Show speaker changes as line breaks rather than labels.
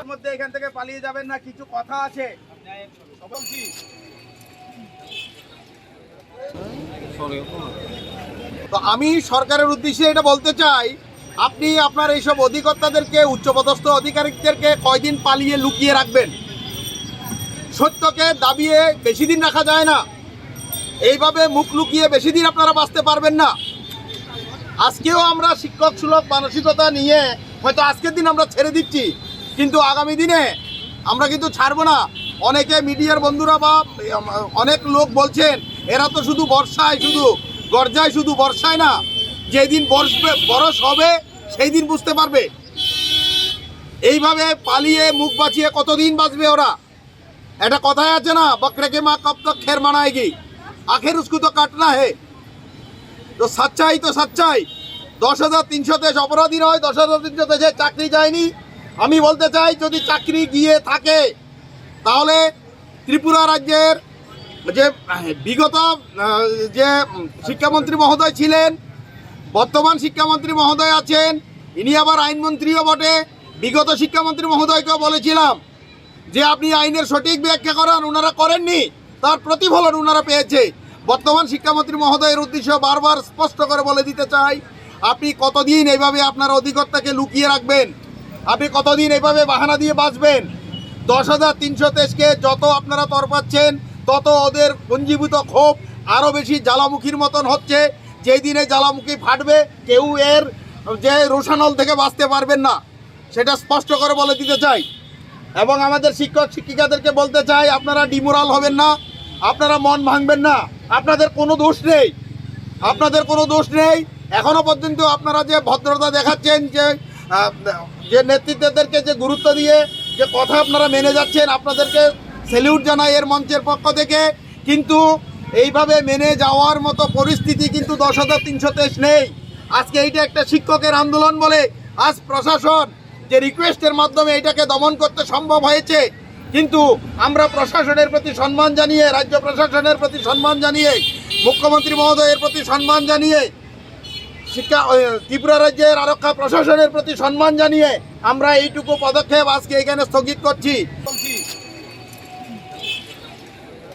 মধ্যে এখান থেকে পালিয়ে যাবেন না, কিছু কথা আছে। তো আমি সরকারের উদ্দেশ্যে এটা বলতে চাই, আপনি আপনার এইসব অধিকর্তাদেরকে, উচ্চপদস্থ আধিকারিকদেরকে কয়দিন পালিয়ে লুকিয়ে রাখবেন? সত্যকে দাবিয়ে বেশি দিন রাখা যায় না। এইভাবে মুখ লুকিয়ে বেশি দিন আপনারা বাঁচতে পারবেন না। আজকেও আমরা শিক্ষক সুলভ মানসিকতা নিয়ে হয়তো আজকের দিন আমরা ছেড়ে দিচ্ছি, কিন্তু আগামী দিনে আমরা কিন্তু ছাড়বো না। অনেকে মিডিয়ার বন্ধুরা বা অনেক লোক বলছেন এরা তো শুধু বর্ষায়, শুধু গর্জায়, শুধু বর্ষায় না, যেদিন বরস হবে সেই দিন বুঝতে পারবে। এইভাবে পালিয়ে মুখ বাঁচিয়ে কতদিন বাঁচবে ওরা? একটা কথাই আছে না, বকরে কে মা কব তক খের মানায়েগি, আখের উসকো তো কাটনা হে। তো সচ্চাই 10,300 অপরাধী নয়, 10,300 চাকরি যায়নি। আমি বলতে চাই, যদি চাকরি গিয়ে থাকে তাহলে ত্রিপুরা রাজ্যের যে বিগত যে শিক্ষামন্ত্রী মহোদয় ছিলেন, বর্তমান শিক্ষামন্ত্রী মহোদয় আছেন, ইনি আবার আইনমন্ত্রীও বটে। বিগত শিক্ষামন্ত্রী মহোদয়কেও বলেছিলাম যে আপনি আইনের সঠিক ব্যাখ্যা করান, ওনারা করেননি, তার প্রতিফলন ওনারা পেয়েছে। বর্তমান শিক্ষামন্ত্রী মহোদয়ের উদ্দেশ্য বারবার স্পষ্ট করে বলে দিতে চাই, আপনি কতদিন এইভাবে আপনার অধিকর্তাকে লুকিয়ে রাখবেন? আপনি কতদিন এইভাবে বাহানা দিয়ে বাঁচবেন? 10,300 যত আপনারা তরপাচ্ছেন, তত ওদের পুঞ্জীভূত ক্ষোভ আরও বেশি জ্বালামুখীর মতন হচ্ছে। যেই দিনে জ্বালামুখী ফাটবে, কেউ এর যে রোষানল থেকে বাঁচতে পারবেন না, সেটা স্পষ্ট করে বলে দিতে চাই। এবং আমাদের শিক্ষক শিক্ষিকাদেরকে বলতে চাই, আপনারা ডিমোরাল হবেন না, আপনারা মন ভাঙবেন না। আপনাদের কোনো দোষ নেই, আপনাদের কোনো দোষ নেই। এখনও পর্যন্ত আপনারা যে ভদ্রতা দেখাচ্ছেন, যে নেতৃত্বদেরকে যে গুরুত্ব দিয়ে যে কথা আপনারা মেনে যাচ্ছেন, আপনাদেরকে স্যালিউট জানাই এর মঞ্চের পক্ষ থেকে। কিন্তু এইভাবে মেনে যাওয়ার মতো পরিস্থিতি কিন্তু 10,300 নেই। আজকে এইটা একটা শিক্ষকের আন্দোলন বলে আজ প্রশাসন যে রিকোয়েস্টের মাধ্যমে এটাকে দমন করতে সম্ভব হয়েছে। কিন্তু আমরা প্রশাসনের প্রতি সম্মান জানিয়ে, রাজ্য প্রশাসনের প্রতি সম্মান জানিয়ে, মুখ্যমন্ত্রী মহোদয়ের প্রতি সম্মান জানিয়ে, ত্রিপুরা রাজ্যের আরক্ষা প্রশাসনের প্রতি সম্মান জানিয়ে আমরা এইটুকু পদক্ষেপ আজকে এখানে স্থগিত করছি।